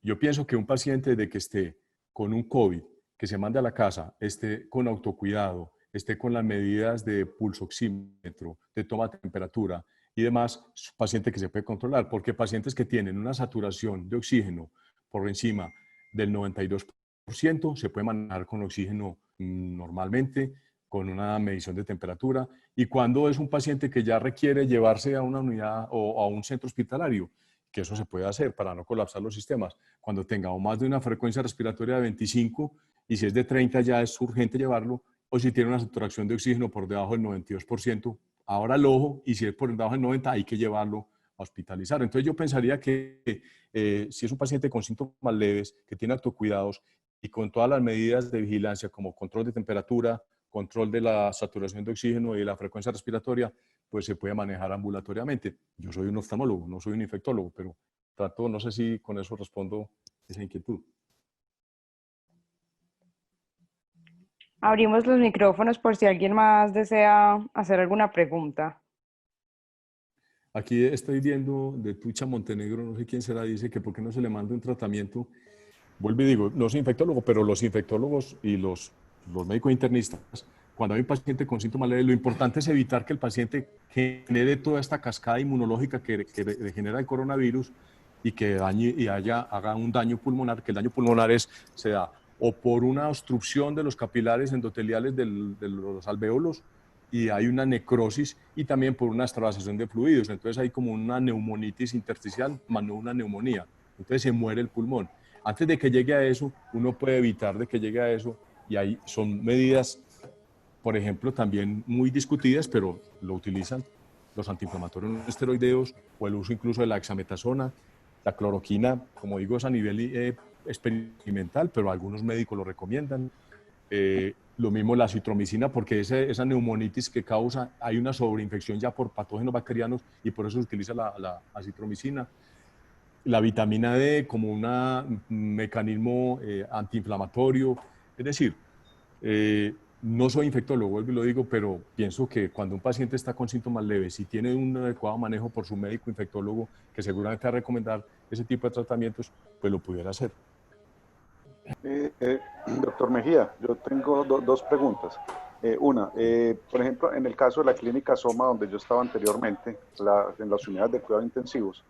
Yo pienso que un paciente de que esté con un COVID, que se mande a la casa, esté con autocuidado, esté con las medidas de pulso oxímetro, de toma de temperatura y demás, es un paciente que se puede controlar, porque pacientes que tienen una saturación de oxígeno por encima del 92% se puede manejar con oxígeno normalmente, con una medición de temperatura. Y cuando es un paciente que ya requiere llevarse a una unidad o a un centro hospitalario, que eso se puede hacer para no colapsar los sistemas, cuando tenga o más de una frecuencia respiratoria de 25, y si es de 30 ya es urgente llevarlo, o si tiene una saturación de oxígeno por debajo del 92%, ahora al ojo, y si es por debajo del 90, hay que llevarlo a hospitalizar. Entonces yo pensaría que si es un paciente con síntomas leves, que tiene autocuidados y con todas las medidas de vigilancia como control de temperatura, control de la saturación de oxígeno y de la frecuencia respiratoria, pues se puede manejar ambulatoriamente. Yo soy un oftalmólogo, no soy un infectólogo, pero trato, no sé si con eso respondo esa inquietud. Abrimos los micrófonos por si alguien más desea hacer alguna pregunta. Aquí estoy viendo de Tucha Montenegro, no sé quién será, dice que por qué no se le manda un tratamiento. Vuelvo y digo, no soy infectólogo, pero los infectólogos y los médicos internistas, cuando hay un paciente con síntomas leves, lo importante es evitar que el paciente genere toda esta cascada inmunológica que genera el coronavirus y que dañe y haga un daño pulmonar, que el daño pulmonar se da o por una obstrucción de los capilares endoteliales de los alvéolos y hay una necrosis, y también por una extravasación de fluidos. Entonces hay como una neumonitis intersticial, más no una neumonía. Entonces se muere el pulmón. Antes de que llegue a eso, uno puede evitar de que llegue a eso, y ahí son medidas, por ejemplo, también muy discutidas, pero lo utilizan los antiinflamatorios no esteroideos o el uso incluso de la hexametasona, La cloroquina, como digo, es a nivel experimental, pero algunos médicos lo recomiendan. Lo mismo la acitromicina, porque esa neumonitis que causa, hay una sobreinfección ya por patógenos bacterianos y por eso se utiliza la acitromicina. La vitamina D como un mecanismo antiinflamatorio. Es decir, no soy infectólogo, vuelvo y lo digo, pero pienso que cuando un paciente está con síntomas leves y tiene un adecuado manejo por su médico infectólogo, que seguramente va a recomendar ese tipo de tratamientos, pues lo pudiera hacer. Doctor Mejía, yo tengo dos preguntas. Por ejemplo, en el caso de la clínica Soma, donde yo estaba anteriormente, en las unidades de cuidados intensivos,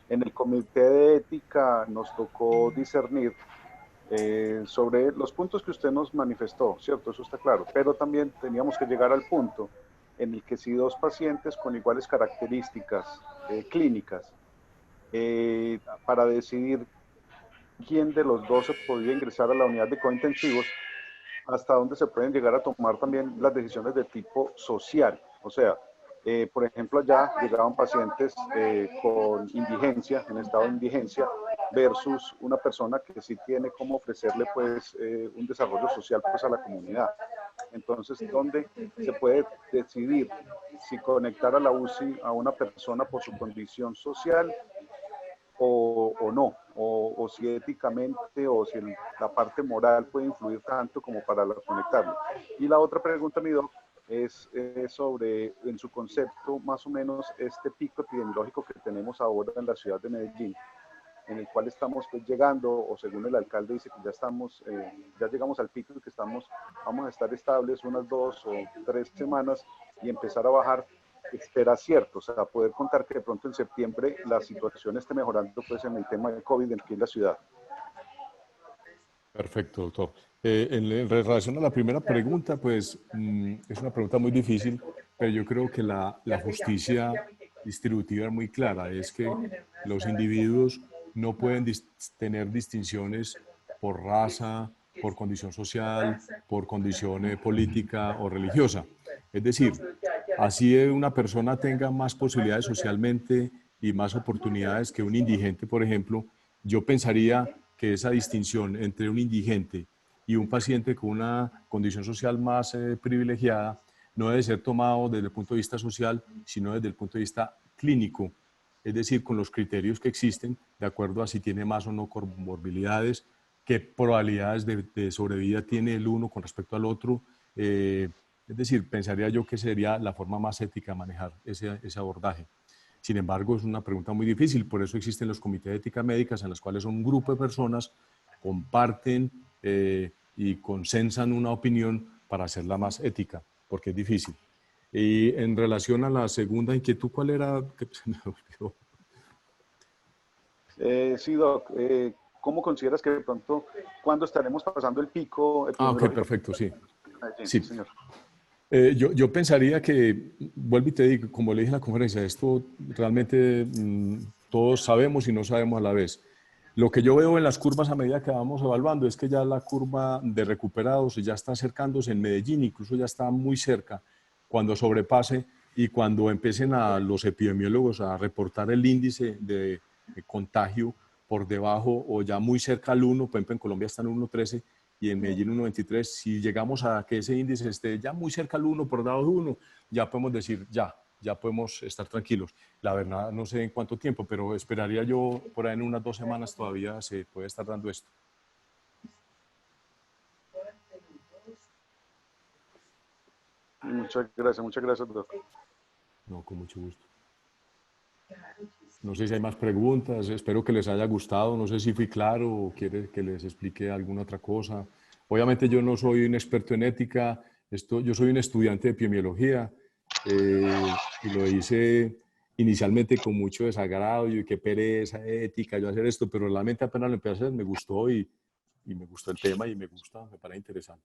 en el comité de ética nos tocó discernir sobre los puntos que usted nos manifestó, ¿cierto? Eso está claro, pero también teníamos que llegar al punto en el que si dos pacientes con iguales características clínicas, para decidir quién de los dos se podía ingresar a la unidad de cuidados intensivos, hasta dónde se pueden llegar a tomar también las decisiones de tipo social. O sea, por ejemplo, allá llegaban pacientes con indigencia, en estado de indigencia, versus una persona que sí tiene cómo ofrecerle pues un desarrollo social pues a la comunidad. Entonces, ¿dónde se puede decidir si conectar a la UCI a una persona por su condición social o no, o si éticamente o si la parte moral puede influir tanto como para conectarlo? Y la otra pregunta, mi doc, es sobre, en su concepto, más o menos este pico epidemiológico que tenemos ahora en la ciudad de Medellín, en el cual estamos pues, llegando, o según el alcalde dice que ya estamos, ya llegamos al pico y que vamos a estar estables unas 2 o 3 semanas y empezar a bajar. ¿Será cierto? O sea, poder contar que de pronto en septiembre la situación esté mejorando pues en el tema del COVID aquí en la ciudad. Perfecto, doctor. En relación a la primera pregunta, pues es una pregunta muy difícil, pero yo creo que la justicia distributiva es muy clara. Es que los individuos no pueden tener distinciones por raza, por condición social, por condición política o religiosa. Es decir, así una persona tenga más posibilidades socialmente y más oportunidades que un indigente, por ejemplo, yo pensaría que esa distinción entre un indigente y un paciente con una condición social más privilegiada no debe ser tomado desde el punto de vista social, sino desde el punto de vista clínico, es decir, con los criterios que existen, de acuerdo a si tiene más o no comorbilidades, qué probabilidades de sobrevida tiene el uno con respecto al otro. Es decir, pensaría yo que sería la forma más ética de manejar ese abordaje. Sin embargo, es una pregunta muy difícil, por eso existen los comités de ética médicas en los cuales un grupo de personas comparten y consensan una opinión para hacerla más ética, porque es difícil. Y en relación a la segunda inquietud, ¿cuál era? Que se me olvidó. Sí, Doc, ¿cómo consideras que de pronto, cuándo estaremos pasando el pico Ok, epidemiológico? perfecto, sí. Sí, Sí. señor. Yo pensaría que, vuelvo y te digo, como le dije en la conferencia, esto realmente todos sabemos y no sabemos a la vez. Lo que yo veo en las curvas a medida que vamos evaluando es que ya la curva de recuperados ya está acercándose en Medellín, incluso ya está muy cerca. Cuando sobrepase y cuando empiecen a los epidemiólogos a reportar el índice de contagio por debajo o ya muy cerca al 1, por ejemplo en Colombia está en 1,13 y en Medellín 1,23, si llegamos a que ese índice esté ya muy cerca al 1, por debajo de 1, ya podemos decir ya podemos estar tranquilos. La verdad no sé en cuánto tiempo, pero esperaría yo por ahí en unas 2 semanas todavía se puede estar dando esto. Muchas gracias, doctor. No, con mucho gusto. No sé si hay más preguntas, espero que les haya gustado, no sé si fui claro o quiere que les explique alguna otra cosa. Obviamente yo no soy un experto en ética, yo soy un estudiante de epidemiología y lo hice inicialmente con mucho desagrado, y qué pereza ética yo hacer esto, pero realmente apenas lo empecé a hacer me gustó y me gustó el tema y me parece interesante.